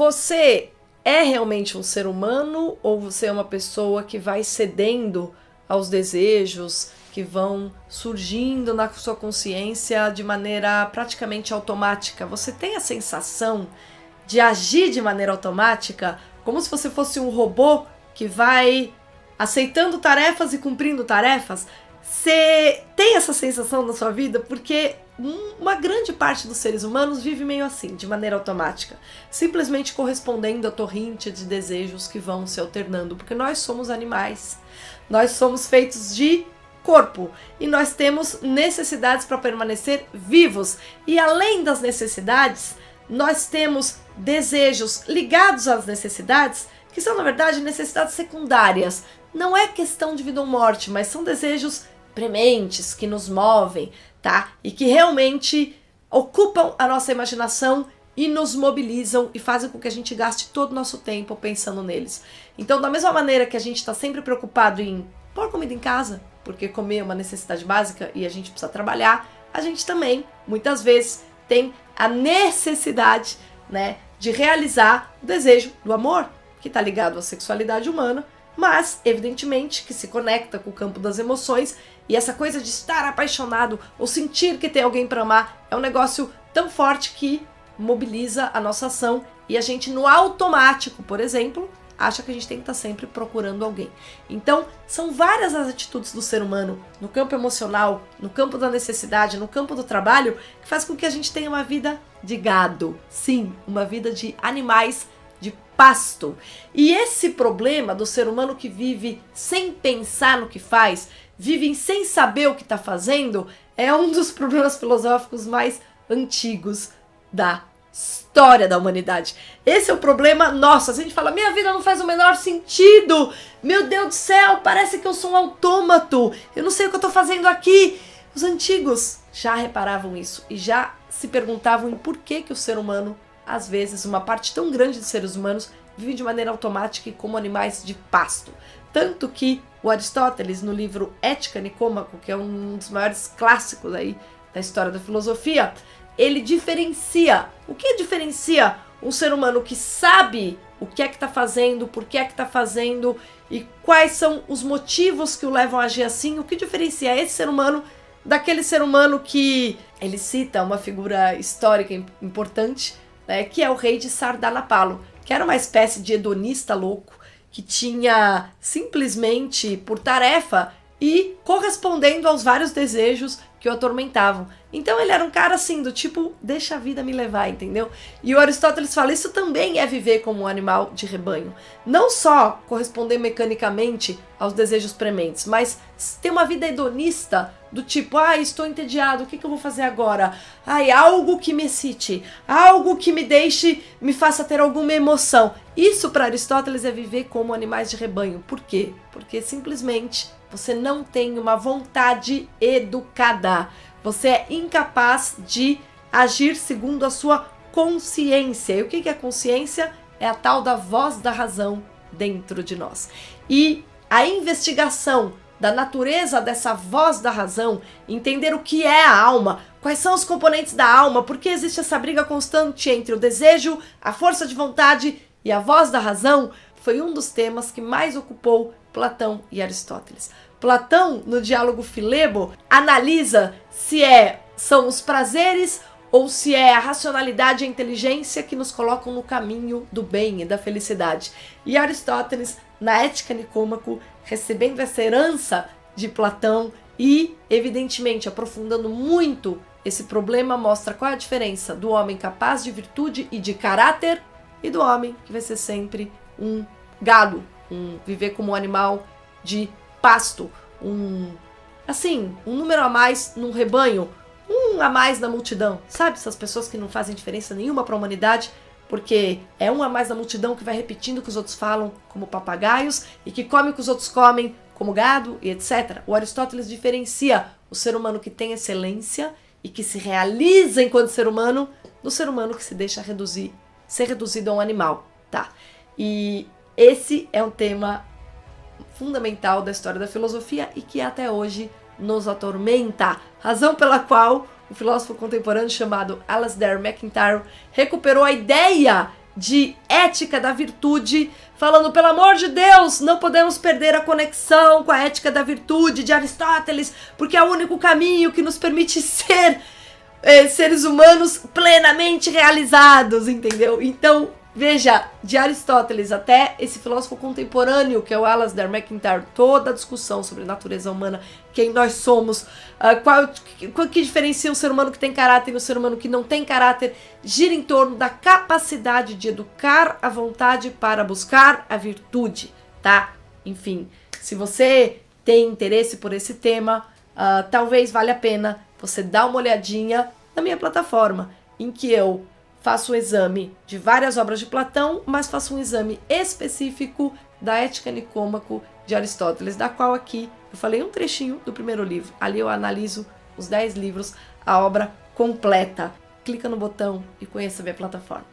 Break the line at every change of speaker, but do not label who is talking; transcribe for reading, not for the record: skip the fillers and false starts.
Você é realmente um ser humano ou você é uma pessoa que vai cedendo aos desejos que vão surgindo na sua consciência de maneira praticamente automática? Você tem a sensação de agir de maneira automática, como se você fosse um robô que vai aceitando tarefas e cumprindo tarefas? Você tem essa sensação na sua vida? Porque uma grande parte dos seres humanos vive meio assim, de maneira automática, simplesmente correspondendo à torrente de desejos que vão se alternando, porque nós somos animais, nós somos feitos de corpo e nós temos necessidades para permanecer vivos, e além das necessidades, nós temos desejos ligados às necessidades, que são na verdade necessidades secundárias. Não é questão de vida ou morte, mas são desejos prementes que nos movem, tá? E que realmente ocupam a nossa imaginação e nos mobilizam e fazem com que a gente gaste todo o nosso tempo pensando neles. Então, da mesma maneira que a gente está sempre preocupado em pôr comida em casa, porque comer é uma necessidade básica e a gente precisa trabalhar, a gente também, muitas vezes, tem a necessidade, né, de realizar o desejo do amor, que está ligado à sexualidade humana, mas, evidentemente, que se conecta com o campo das emoções, e essa coisa de estar apaixonado ou sentir que tem alguém para amar é um negócio tão forte que mobiliza a nossa ação, e a gente no automático, por exemplo, acha que a gente tem que estar sempre procurando alguém. Então, são várias as atitudes do ser humano no campo emocional, no campo da necessidade, no campo do trabalho, que faz com que a gente tenha uma vida de gado. Sim, uma vida de animais de pasto. E esse problema do ser humano que vive sem pensar no que faz, vive sem saber o que está fazendo, é um dos problemas filosóficos mais antigos da história da humanidade. Esse é o problema nosso. A gente fala, minha vida não faz o menor sentido, meu Deus do céu, parece que eu sou um autômato, eu não sei o que eu estou fazendo aqui. Os antigos já reparavam isso e já se perguntavam em por que o ser humano, às vezes, uma parte tão grande de seres humanos, vive de maneira automática e como animais de pasto. Tanto que o Aristóteles, no livro Ética Nicômaco, que é um dos maiores clássicos aí da história da filosofia, ele diferencia. O que diferencia um ser humano que sabe o que é que está fazendo, por que é que está fazendo e quais são os motivos que o levam a agir assim? O que diferencia esse ser humano daquele ser humano que ele cita uma figura histórica importante, né, que é o rei de Sardanapalo, que era uma espécie de hedonista louco, que tinha simplesmente por tarefa ir correspondendo aos vários desejos que o atormentavam. Então ele era um cara assim, do tipo, deixa a vida me levar, entendeu? E o Aristóteles fala, isso também é viver como um animal de rebanho. Não só corresponder mecanicamente aos desejos prementes, mas ter uma vida hedonista, do tipo, estou entediado, o que eu vou fazer agora? Algo que me excite, algo que me deixe, me faça ter alguma emoção. Isso para Aristóteles é viver como animais de rebanho. Por quê? Porque simplesmente você não tem uma vontade educada. Você é incapaz de agir segundo a sua consciência. E o que é consciência? É a tal da voz da razão dentro de nós. E a investigação da natureza dessa voz da razão, entender o que é a alma, quais são os componentes da alma, por que existe essa briga constante entre o desejo, a força de vontade e a voz da razão, foi um dos temas que mais ocupou Platão e Aristóteles. Platão, no diálogo Filebo, analisa se são os prazeres ou se é a racionalidade e a inteligência que nos colocam no caminho do bem e da felicidade. E Aristóteles, na Ética Nicômaco, recebendo essa herança de Platão e, evidentemente, aprofundando muito esse problema, mostra qual é a diferença do homem capaz de virtude e de caráter e do homem que vai ser sempre um gado, viver como um animal de pasto, um número a mais num rebanho, um a mais na multidão. Sabe essas pessoas que não fazem diferença nenhuma para a humanidade, porque é um a mais na multidão que vai repetindo o que os outros falam como papagaios e que come o que os outros comem como gado e etc. O Aristóteles diferencia o ser humano que tem excelência e que se realiza enquanto ser humano do ser humano que se deixa ser reduzido a um animal, tá? E esse é um tema fundamental da história da filosofia e que até hoje nos atormenta, razão pela qual o filósofo contemporâneo chamado Alasdair MacIntyre recuperou a ideia de Ética da Virtude, falando, pelo amor de Deus, não podemos perder a conexão com a Ética da Virtude de Aristóteles, porque é o único caminho que nos permite ser seres humanos plenamente realizados, entendeu? Então, veja, de Aristóteles até esse filósofo contemporâneo, que é o Alasdair MacIntyre, toda a discussão sobre a natureza humana, quem nós somos, qual que diferencia o ser humano que tem caráter e o ser humano que não tem caráter, gira em torno da capacidade de educar a vontade para buscar a virtude, tá? Enfim, se você tem interesse por esse tema, talvez valha a pena você dar uma olhadinha na minha plataforma, em que eu faço um exame de várias obras de Platão, mas faço um exame específico da Ética Nicômaco de Aristóteles, da qual aqui eu falei um trechinho do primeiro livro. Ali eu analiso os 10 livros, a obra completa. Clica no botão e conheça a minha plataforma.